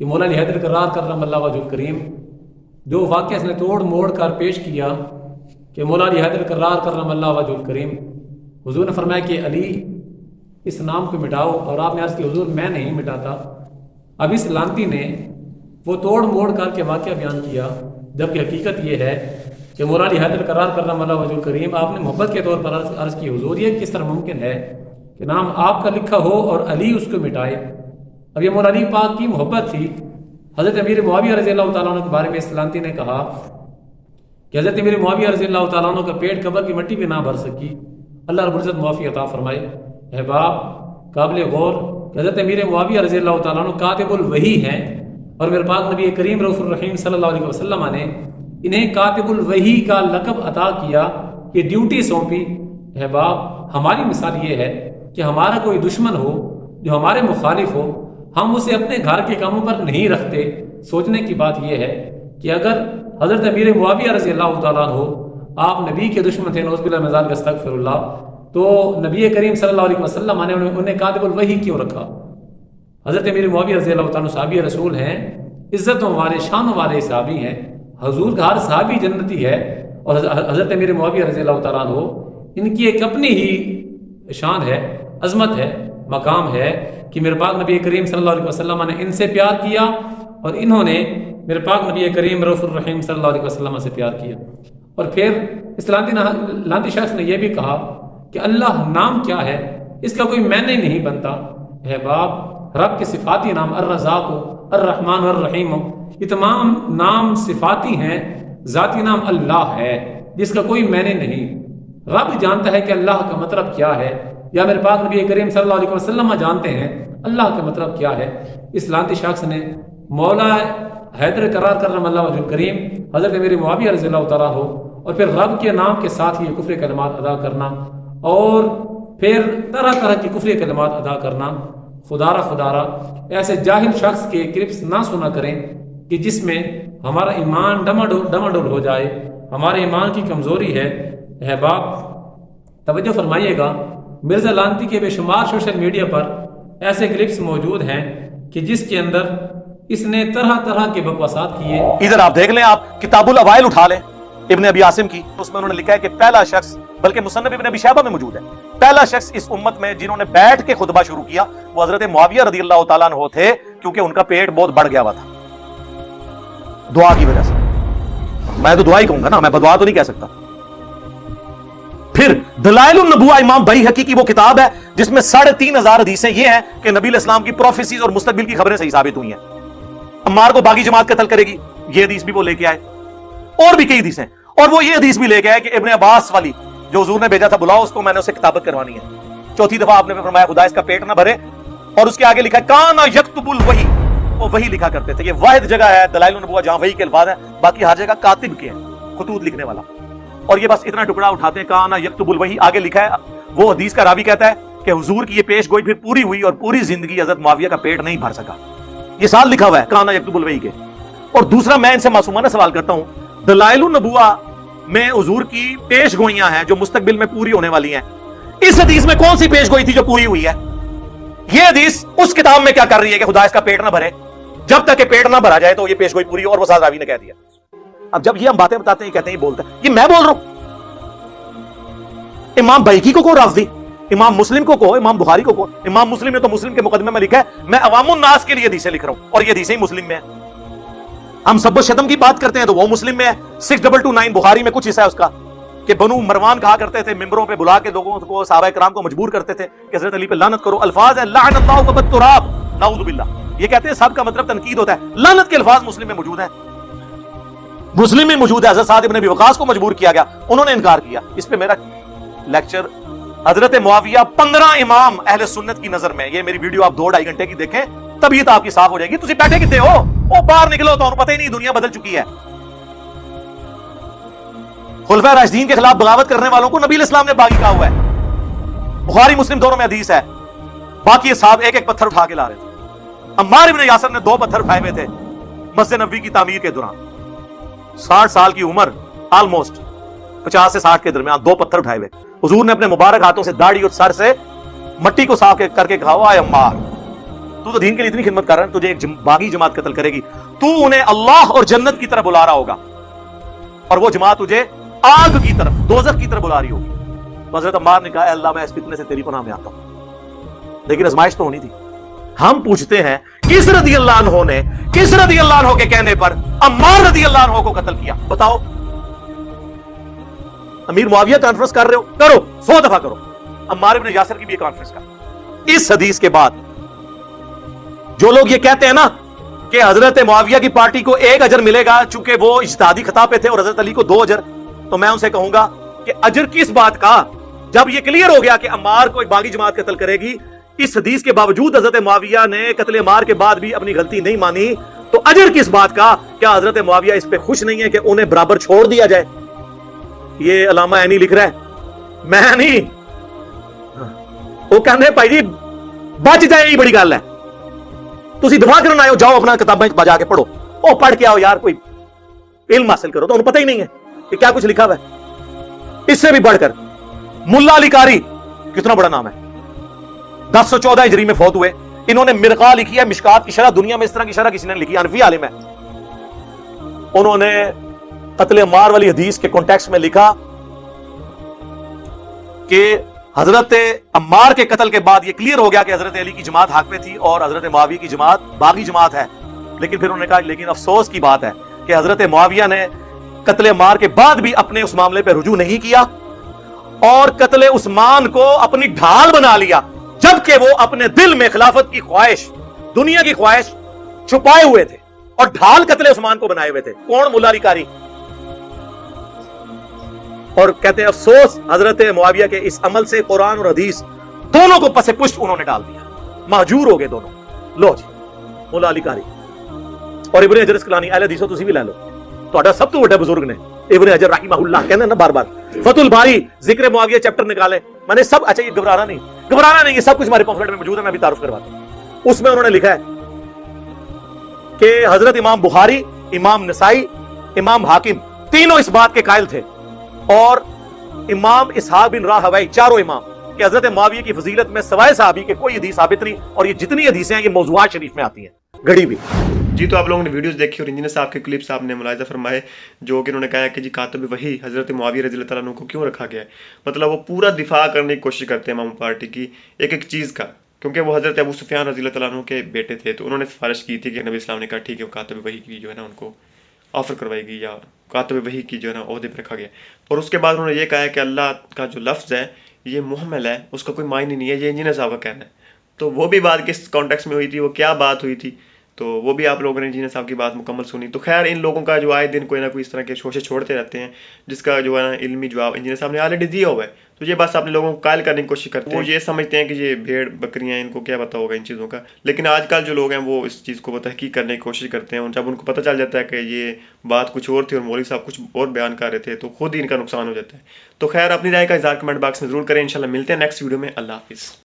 کہ مولا علی حیدر کرار کرم اللہ وجہ کریم جو واقعہ اس نے توڑ موڑ کر پیش کیا کہ مولا علی حیدر کرار کرم اللہ وجہ کریم، حضور نے فرمایا کہ علی اس نام کو مٹاؤ، اور آپ نے عرض کی حضور میں نہیں مٹاتا۔ اب اس لانتی نے وہ توڑ موڑ کر کے واقعہ بیان کیا، جبکہ حقیقت یہ ہے کہ مولا علی حیدر کرار کرم اللہ وجہ کریم آپ نے محبت کے طور پر عرض کی حضور یہ کس طرح ممکن ہے کہ نام آپ کا لکھا ہو اور علی اس کو مٹائے۔ اب یہ مولا علی پاک کی محبت تھی۔ حضرت امیر معاویہ رضی اللہ تعالیٰ عنہ کے بارے میں اس لانتی نے کہا کہ حضرت امیر معاویہ رضی اللہ تعالیٰ عنہ کا پیٹ قبر کی مٹی بھی نہ بھر سکی، اللہ رب العزت معافی عطا فرمائے۔ احباب قابل غور کہ حضرت امیر معاویہ رضی اللہ تعالیٰ عنہ کاتب الوحی ہیں، اور میرے پاک نبی کریم رؤوف الرحیم صلی اللہ علیہ وسلم نے انہیں کاتب الوحی کا لقب عطا کیا، یہ ڈیوٹی سونپی۔ احباب ہماری مثال یہ ہے کہ ہمارا کوئی دشمن ہو جو ہمارے مخالف ہو، ہم اسے اپنے گھر کے کاموں پر نہیں رکھتے۔ سوچنے کی بات یہ ہے کہ اگر حضرت امیر معاویہ رضی اللہ تعالیٰ عنہ آپ نبی کے دشمن تھے، نعوذ باللہ من ذالک استغفر اللہ، تو نبی کریم صلی اللہ علیہ وسلم نے انہیں کاتب الوحی کیوں رکھا؟ حضرت امیر معاویہ رضی اللہ تعالیٰ عنہ صحابی رسول ہیں، عزتوں والے شانوں والے صحابی ہیں، حضور کا ہر صحابی جنتی ہے، اور حضرت امیر معاویہ رضی اللہ تعالیٰ عنہ ان کی ایک اپنی ہی شان ہے، عظمت ہے، مقام ہے کہ میرے پاک نبی کریم صلی اللہ علیہ وسلم نے ان سے پیار کیا، اور انہوں نے میرے پاک نبی کریم رؤوف الرحیم صلی اللہ علیہ وسلم سے پیار کیا۔ اور پھر اس لانتی شخص نے یہ بھی کہا کہ اللہ نام کیا ہے، اس کا کوئی معنی نہیں بنتا۔ احباب رب کے صفاتی نام الرزاق، الرحمن الرحیم، یہ تمام نام صفاتی ہیں، ذاتی نام اللہ ہے جس کا کوئی معنی نہیں۔ رب جانتا ہے کہ اللہ کا مطلب کیا ہے، یا میرے پاک نبی کریم صلی اللہ علیہ وسلم جانتے ہیں اللہ کا مطلب کیا ہے۔ اس لانتی شخص نے مولا حیدر کرار کرم اللہ وجہ کریم، حضرت امیر معاویہ رضی اللہ تعالیٰ ہو، اور پھر رب کے نام کے ساتھ ہی کفر کلمات ادا کرنا، اور پھر طرح طرح کی کفر کلمات ادا کرنا۔ خدارہ ایسے جاہل شخص کے کلپس نہ سنا کریں کہ جس میں ہمارا ایمان ڈماڈول ہو جائے، ہمارے ایمان کی کمزوری ہے۔ احباب توجہ فرمائیے گا، مرزا لانتی کے بے شمار سوشل میڈیا پر ایسے کلپس موجود ہیں کہ جس کے اندر اس نے طرح طرح کے بکواسات کیے۔ ادھر آپ دیکھ لیں، آپ کتاب الاوائل اٹھا لیں ابن ابی عاصم کی، اس میں انہوں نے لکھا ہے کہ پہلا شخص، بلکہ مصنف ابن ابی شیبہ میں موجود ہے، پہلا شخص اس امت میں جنہوں نے بیٹھ کے خطبہ شروع کیا وہ حضرت معاویہ رضی اللہ تعالیٰ عنہ تھے، کیونکہ ان کا پیٹ بہت بڑھ گیا ہوا تھا دعا کی وجہ سے۔ میں تو دعا ہی کہوں گا نا، میں بدعا تو نہیں کہہ سکتا۔ پھر دلائل النبوہ امام بیہقی کی وہ کتاب ہے جس میں 3500 حدیثیں یہ ہیں کہ نبی علیہ السلام کی پروفیسیز اور مستقبل کی خبریں صحیح ثابت ہوئی ہیں۔ عمار کو باغی جماعت قتل کرے گی، یہ حدیث بھی وہ لے کے آئے، اور بھی کئی حدیثیں، اور وہ یہ حدیث بھی لے کے آئے کہ ابن عباس والی جو حضور نے بھیجا تھا بلاؤ اس کو، میں نے اسے کتابت کروانی ہے۔ چوتھی دفعہ آپ نے فرمایا خدا اس کا پیٹ نہ بھرے، اور اس کے آگے لکھا کانا یکتب الوحی، وہ وہی لکھا کرتے تھے۔ یہ واحد جگہ ہے دلائل النبوہ جہاں وحی کے الفاظ ہیں، باقی ہر جگہ کاتب کے ہیں، خطوط لکھنے والا، اور یہ بس اتنا ٹکڑا اٹھاتے ہیں کانا یکتب الوحی، آگے لکھا ہے وہ حدیث کا راوی کہتا ہے کہ حضور کی یہ پیش گوئی پھر پوری ہوئی، اور پوری زندگی حضرت معاویہ کا پیٹ نہیں بھر سکا۔ یہ سال لکھا ہوا ہے کانا یکتب الوحی کے۔ اور دوسرا میں ان سے معصومانہ سوال کرتا ہوں، دلائل النبوہ میں حضور کی پیش گوئیاں ہیں جو مستقبل میں پوری ہونے والی ہیں، اس حدیث میں کون سی پیش گوئی تھی جو پوری ہوئی ہے؟ یہ حدیث اس کتاب میں کیا کر رہی ہے کہ خدا اس کا پیٹ نہ بھرے، جب تک کہ پیٹ نہ بھرا جائے تو یہ پیش گوئی پوری ہو، اور وہ ساتھ راوی نے کہہ دیا۔ اب جب یہ ہم باتیں بتاتے ہیں کہتے ہیں یہ بولتا ہے، یہ میں بول رہا ہوں۔ امام بیہقی کو رافضی، امام مسلم کو امام بخاری کو امام مسلم نے تو مسلم کے مقدمے میں لکھا ہے میں عوام الناس کے لیے حدیثیں لکھ رہا ہوں، اور یہ حدیثیں ہی مسلم میں ہیں۔ ہم سب و شتم کی بات کرتے ہیں تو وہ مسلم میں ہے، 6229 بخاری میں کچھ حصہ ہے اس کا کہ بنو مروان کہا کرتے تھے، ممبروں پہ بلا کے لوگوں کو، صحابہ کرام کو مجبور کرتے تھے کہ حضرت علی پہ لعنت کرو۔ الفاظ ہے لعن اللہ و بالتراب، نعوذ باللہ، یہ کہتے ہیں سب کا مطلب تنقید ہوتا ہے۔ لعنت کے الفاظ مسلم میں موجود ہیں، مسلم میں موجود ہے۔ حضرت سعد بن ابی وقاص کو مجبور کیا گیا، انہوں نے انکار کیا۔ اس پہ میرا لیکچر حضرت معاویہ 15 امام اہل سنت کی نظر میں، یہ میری ویڈیو آپ 2-2.5 گھنٹے کی دیکھیں، طبیعت آپ کی صاف ہو جائے گی۔ تسی بیٹھے کتے ہو؟ وہ باہر نکلو تو پتہ ہی نہیں دنیا بدل چکی ہے۔ خلفائے راشدین کے خلاف بغاوت کرنے والوں کو نبی علیہ السلام نے باغی کہا ہوا ہے، بخاری مسلم دونوں میں حدیث ہے۔ باقی صاحب ایک ایک پتھر اٹھا کے لا رہے تھے۔ عمار ابن یاسر نے 2 پتھر اٹھائے ہوئے تھے مسجد نبوی کی تعمیر کے دوران، 60 سال کی عمر، آلموسٹ 50 سے 60 کے درمیان، 2 پتھر اٹھائے ہوئے۔ حضور نے اپنے مبارک ہاتھوں سے داڑھی اور سر سے مٹی کو صاف کر کے کہا اے عمار تو دین کے لیے اتنی خدمت کر رہا ہے, تجھے ایک باغی جماعت قتل کرے گی, تو انہیں اللہ اور جنت کی طرف بلا رہا ہوگا اور وہ جماعت تجھے آگ کی طرف, دوزخ کی طرف بلا رہی ہوگی. تو حضرت عمار نے کہا اے اللہ میں اس فتنے سے تیری پناہ میں آتا ہوں. لیکن آزمائش تو ہونی تھی. ہم پوچھتے ہیں کس رضی اللہ عنہ نے کس رضی اللہ عنہ کے کہنے پر عمار رضی اللہ عنہ کو قتل کیا؟ بتاؤ. امیر معاویہ کانفرنس کر رہے ہو, کرو 100 دفعہ کرو. عمار ابن یاسر کی بھی کانفرنس کر. اس حدیث کے بعد جو لوگ یہ کہتے ہیں نا کہ حضرت معاویہ کی پارٹی کو 1 اجر ملے گا چونکہ وہ اجتہادی خطا پہ تھے اور حضرت علی کو 2 اجر, تو میں ان سے کہوں گا کہ اجر کس بات کا؟ جب یہ کلیئر ہو گیا کہ عمار کو ایک باغی جماعت قتل کرے گی, اس حدیث کے باوجود حضرت معاویہ نے قتل عمار کے بعد بھی اپنی غلطی نہیں مانی, تو اجر کس بات کا؟ کیا حضرت معاویہ اس پہ خوش نہیں ہے کہ انہیں برابر چھوڑ دیا جائے؟ یہ علامہ عینی لکھ رہا ہے, میں نہیں. وہ کہنے بھائی جی بچ جائے, یہی بڑی گل ہے. تسی دفاع کرنا آئے ہو, جاؤ اپنا کتابیں بجا کے پڑھو, او پڑھ کے آؤ یار, کوئی علم حاصل کرو. تو انہیں پتہ ہی نہیں ہے کہ کیا کچھ لکھا ہوا ہے. اس سے بھی بڑھ کر ملا علی قاری, کتنا بڑا نام ہے, 1014 ہجری میں فوت ہوئے. انہوں نے مرقہ لکھی ہے, مشکات کی شرح. دنیا میں اس طرح کی شرح کسی نے لکھی, حنفی عالم ہے. انہوں نے قتل عمار والی حدیث کے کانٹیکسٹ میں لکھا کہ حضرت عمار کے قتل کے بعد یہ کلیئر ہو گیا کہ حضرت علی کی جماعت حق پہ تھی اور حضرت معاویہ کی جماعت باغی جماعت ہے. لیکن پھر انہوں نے کہا لیکن افسوس کی بات ہے کہ حضرت معاویہ نے قتل عمار کے بعد بھی اپنے اس معاملے پہ رجوع نہیں کیا اور قتل عثمان کو اپنی ڈھال بنا لیا, جبکہ وہ اپنے دل میں خلافت کی خواہش, دنیا کی خواہش چھپائے ہوئے تھے اور ڈھال قتل عثمان کو بنائے ہوئے تھے. کون؟ ملا علی قاری. اور کہتے ہیں افسوس حضرت معاویہ کے اس عمل سے قرآن اور حدیث دونوں کو پس پشت انہوں نے ڈال دیا, مہجور ہو گئے دونوں. لو جی مولا علی قاری اور ابن حجر اسقلانی, اہل حدیثو تسی بھی لے لو, تہاڈا سب تو بڑے بزرگ نے ابن حجر رحمہ اللہ, کہندے نا بار بار فتح الباری ذکر معاویہ چیپٹر نکالے, میں نے سب, اچھا یہ گھبرانا نہیں, یہ سب کچھ ہمارے پمفلٹ میں موجود ہے, میں بھی تعارف کرواتا ہوں. اس میں انہوں نے لکھا ہے کہ حضرت امام بخاری, امام نسائی, امام حاکم تینوں اس بات کے قائل تھے اور امام اسحاق بن راہوی, چاروں امام, کہ حضرت معاویہ کی فضیلت میں سوائے صحابی کے کوئی حدیث ثابت نہیں, اور یہ جتنی حدیثیں ہیں یہ موضوعات شریف میں آتی ہیں گھڑی بھی. جی تو آپ لوگوں نے ویڈیوز دیکھی اور انجینئر صاحب کے کلپس آپ نے ملاحظہ فرمائے, جو کہ انہوں نے کہا ہے کہ جی کاتب وحی حضرت معاویہ رضی اللہ تعالیٰ عنہ کو کیوں رکھا گیا ہے. مطلب وہ پورا دفاع کرنے کی کوشش کرتے ہیں امام پارٹی کی ایک ایک چیز کا, کیونکہ وہ حضرت ابو سفیان رضی اللہ تعالیٰ عنہ کے بیٹے تھے. تو انہوں نے سفارش کی تھی کہ نبی اسلام نے کہا ٹھیک ہے وہ کاتب وحی کی جو ہے نا ان کو آفر کروائی گئی, یا کاتب وحی کی جو ہے نا عہدے پہ رکھا گیا. اور اس کے بعد انہوں نے یہ کہا ہے کہ اللہ کا جو لفظ ہے یہ محمل ہے, اس کا کوئی معنی نہیں ہے, یہ انجینئر صاحب کا کہنا ہے. تو وہ بھی بات کس کانٹیکس میں ہوئی تھی, وہ کیا بات ہوئی تھی, تو وہ بھی آپ لوگوں نے انجینئر صاحب کی بات مکمل سنی. تو خیر ان لوگوں کا جو آئے دن کوئی نہ کوئی اس طرح کے شوشے چھوڑتے رہتے ہیں, جس کا جو ہے نا علمی جواب انجینئر صاحب نے آلریڈی دیا ہوا ہے. تو یہ بس اپنے لوگوں کو قائل کرنے کی کوشش کرتے ہیں, وہ یہ سمجھتے ہیں کہ یہ بھیڑ بکریاں ہیں, ان کو کیا پتہ ہوگا ان چیزوں کا. لیکن آج کل جو لوگ ہیں وہ اس چیز کو تحقیق کرنے کی کوشش کرتے ہیں, اور جب ان کو پتہ چل جاتا ہے کہ یہ بات کچھ اور تھی اور مولوی صاحب کچھ اور بیان کر رہے تھے, تو خود ہی ان کا نقصان ہو جاتا ہے. تو خیر اپنی رائے کا اظہار کمنٹ باکس میں ضرور کریں. انشاءاللہ ملتے ہیں نیکسٹ ویڈیو میں. اللہ حافظ.